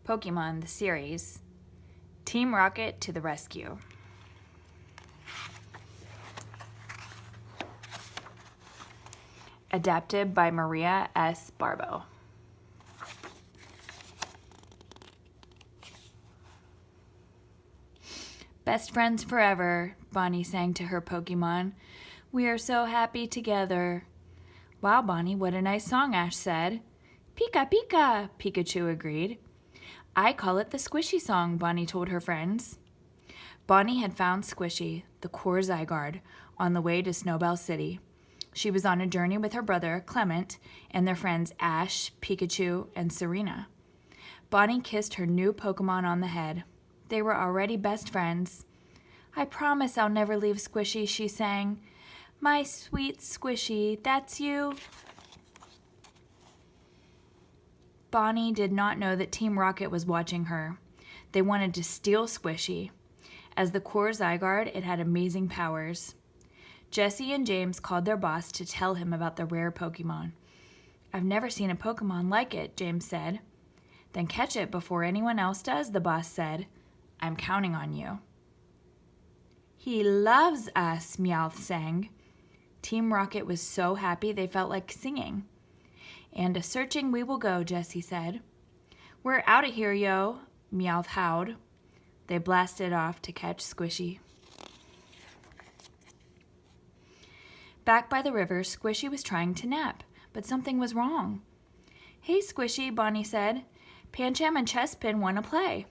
Pokemon the series. Team Rocket to the rescue. Adapted by Maria S. Barbo. Best friends forever, Bonnie sang to her Pokemon. We are so happy together. Wow, Bonnie, what a nice song, Ash said. Pika, Pika, Pikachu agreed. I call it the Squishy song, Bonnie told her friends. Bonnie had found Squishy, the core Zygarde, on the way to Snowbell City. She was on a journey with her brother, Clement, and their friends Ash, Pikachu, and Serena. Bonnie kissed her new Pokemon on the head. They were already best friends. I promise I'll never leave Squishy, she sang. My sweet Squishy, that's you. Bonnie did not know that Team Rocket was watching her. They wanted to steal Squishy. As the core Zygarde, it had amazing powers. Jesse and James called their boss to tell him about the rare Pokemon. I've never seen a Pokemon like it, James said. Then catch it before anyone else does, the boss said. I'm counting on you. He loves us, Meowth sang. Team Rocket was so happy they felt like singing. And a-searching we will go, Jesse said. We're out of here, yo, Meowth howled. They blasted off to catch Squishy. Back by the river, Squishy was trying to nap, but something was wrong. Hey, Squishy, Bonnie said. Pancham and Chespin want to play.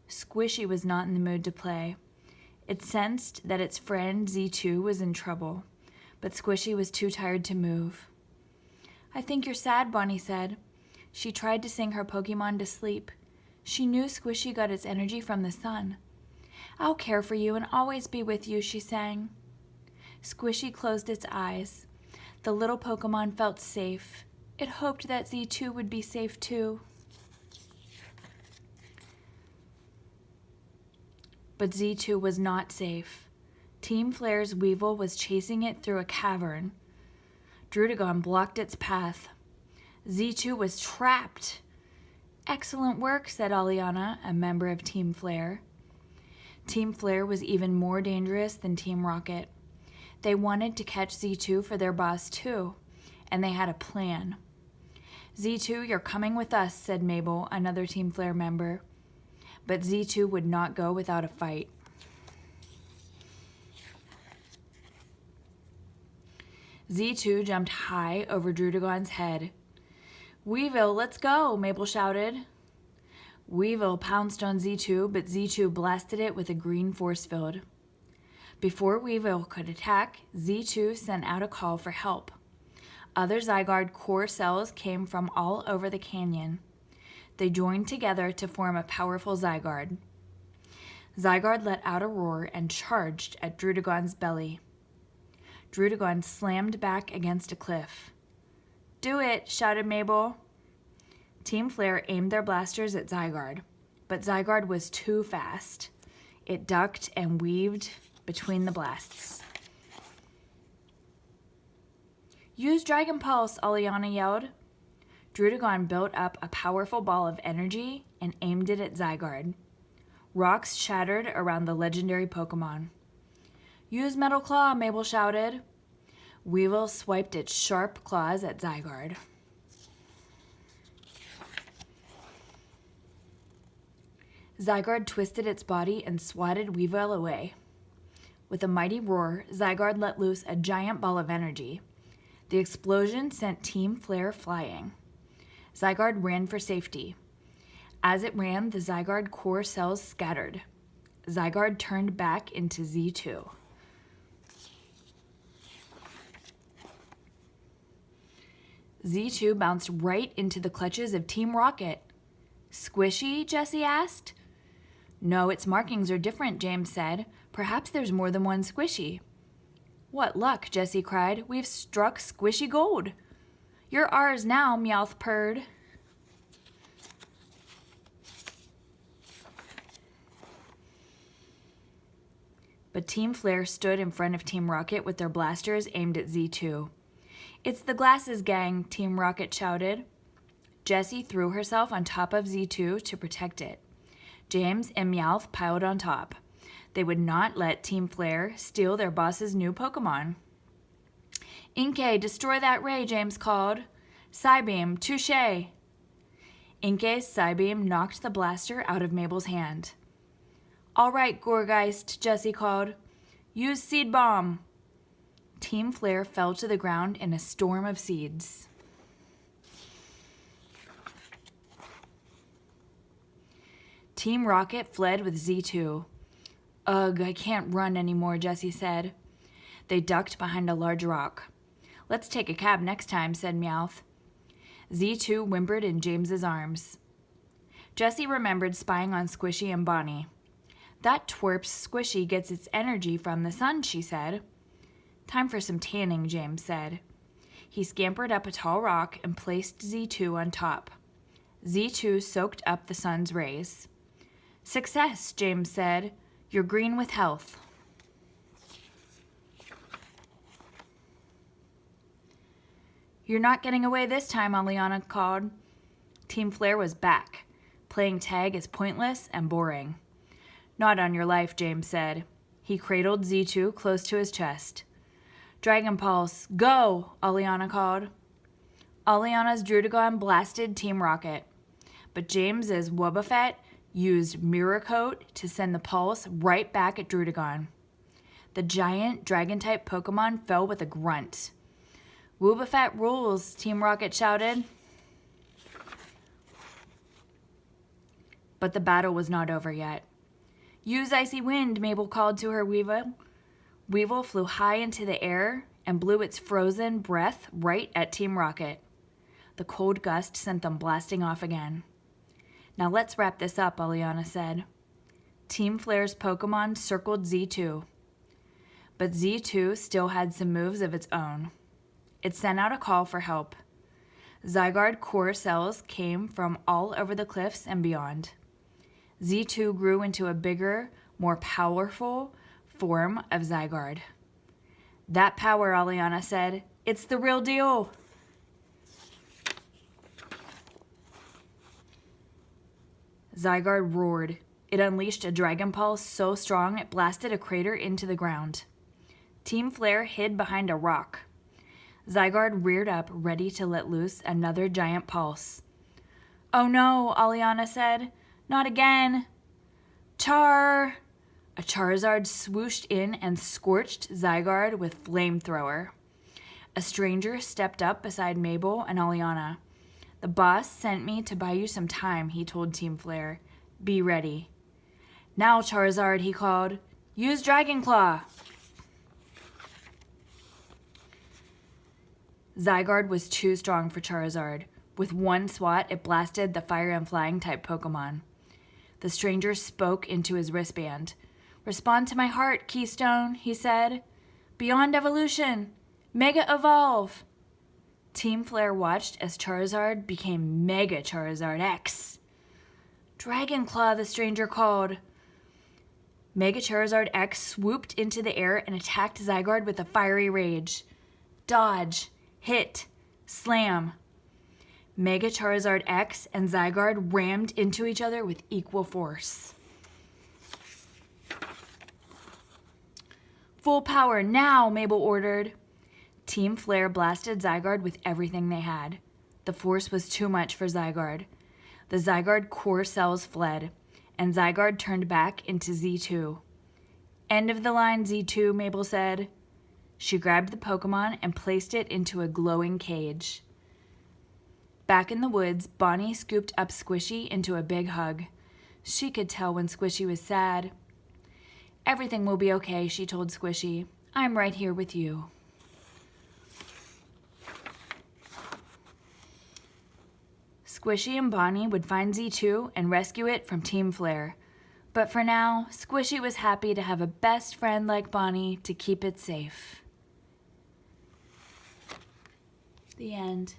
Squishy was not in the mood to play. It sensed that its friend Z2 was in trouble, but Squishy was too tired to move. I think you're sad, Bonnie said. She tried to sing her Pokemon to sleep. She knew Squishy got its energy from the sun. I'll care for you and always be with you, she sang. Squishy closed its eyes. The little Pokemon felt safe. It hoped that Z2 would be safe too. But Z2 was not safe. Team Flare's Weevil was chasing it through a cavern. Druddigon blocked its path. Z2 was trapped. Excellent work, said Aliana, a member of Team Flare. Team Flare was even more dangerous than Team Rocket. They wanted to catch Z2 for their boss too, and they had a plan. Z2, you're coming with us, said Mabel, another Team Flare member. But Z2 would not go without a fight. Z2 jumped high over Druddigon's head. Weevil, let's go, Mabel shouted. Weevil pounced on Z2, but Z2 blasted it with a green force field. Before Weevil could attack, Z2 sent out a call for help. Other Zygarde core cells came from all over the canyon. They joined together to form a powerful Zygarde. Zygarde let out a roar and charged at Druddigon's belly. Druddigon slammed back against a cliff. Do it, shouted Mabel. Team Flare aimed their blasters at Zygarde, but Zygarde was too fast. It ducked and weaved between the blasts. Use Dragon Pulse, Aliana yelled. Druddigon built up a powerful ball of energy and aimed it at Zygarde. Rocks shattered around the legendary Pokemon. Use Metal Claw, Mabel shouted. Weevil swiped its sharp claws at Zygarde. Zygarde twisted its body and swatted Weevil away. With a mighty roar, Zygarde let loose a giant ball of energy. The explosion sent Team Flare flying. Zygarde ran for safety. As it ran, the Zygarde core cells scattered. Zygarde turned back into Z2. Z2 bounced right into the clutches of Team Rocket. Squishy? Jesse asked. No, its markings are different, James said. Perhaps there's more than one Squishy. What luck, Jesse cried. We've struck Squishy Gold. You're ours now, Meowth purred. But Team Flare stood in front of Team Rocket with their blasters aimed at Z2. It's the Glasses Gang, Team Rocket shouted. Jessie threw herself on top of Z2 to protect it. James and Meowth piled on top. They would not let Team Flare steal their boss's new Pokemon. Inkay, destroy that ray, James called. Psybeam, touche. Inkay's Psybeam knocked the blaster out of Mabel's hand. All right, Gourgeist, Jessie called. Use Seed Bomb. Team Flare fell to the ground in a storm of seeds. Team Rocket fled with Z2. Ugh, I can't run anymore, Jessie said. They ducked behind a large rock. Let's take a cab next time, said Meowth. Z2 whimpered in James's arms. Jessie remembered spying on Squishy and Bonnie. That twerp's Squishy gets its energy from the sun, she said. Time for some tanning, James said. He scampered up a tall rock and placed Z2 on top. Z2 soaked up the sun's rays. Success, James said. You're green with health. You're not getting away this time, Aliana called. Team Flare was back. Playing tag is pointless and boring. Not on your life, James said. He cradled Z2 close to his chest. Dragon Pulse, go, Aliana called. Aliana's Druddigon blasted Team Rocket, but James's Wobbuffet used Mirror Coat to send the pulse right back at Druddigon. The giant Dragon-type Pokemon fell with a grunt. Wobbuffet rules, Team Rocket shouted. But the battle was not over yet. Use Icy Wind, Mabel called to her Weevil. Weevil flew high into the air and blew its frozen breath right at Team Rocket. The cold gust sent them blasting off again. Now let's wrap this up, Aliana said. Team Flare's Pokemon circled Z2. But Z2 still had some moves of its own. It sent out a call for help. Zygarde core cells came from all over the cliffs and beyond. Z2 grew into a bigger, more powerful form of Zygarde. That power, Aliana said, it's the real deal. Zygarde roared. It unleashed a Dragon Pulse so strong it blasted a crater into the ground. Team Flare hid behind a rock. Zygarde reared up, ready to let loose another giant pulse. Oh no, Aliana said. Not again. Char! A Charizard swooshed in and scorched Zygarde with Flamethrower. A stranger stepped up beside Mabel and Aliana. The boss sent me to buy you some time, he told Team Flare. Be ready. Now, Charizard, he called. Use Dragon Claw. Zygarde was too strong for Charizard. With one swat, it blasted the fire and flying type Pokemon. The stranger spoke into his wristband. Respond to my heart, Keystone, he said. Beyond evolution. Mega Evolve. Team Flare watched as Charizard became Mega Charizard X. Dragon Claw, the stranger called. Mega Charizard X swooped into the air and attacked Zygarde with a fiery rage. Dodge. Hit. Slam. Mega Charizard X and Zygarde rammed into each other with equal force. Full power now, Mabel ordered. Team Flare blasted Zygarde with everything they had. The force was too much for Zygarde. The Zygarde core cells fled, and Zygarde turned back into Z2. End of the line, Z2, Mabel said. She grabbed the Pokemon and placed it into a glowing cage. Back in the woods, Bonnie scooped up Squishy into a big hug. She could tell when Squishy was sad. Everything will be okay, she told Squishy. I'm right here with you. Squishy and Bonnie would find Z2 and rescue it from Team Flare. But for now, Squishy was happy to have a best friend like Bonnie to keep it safe. The end.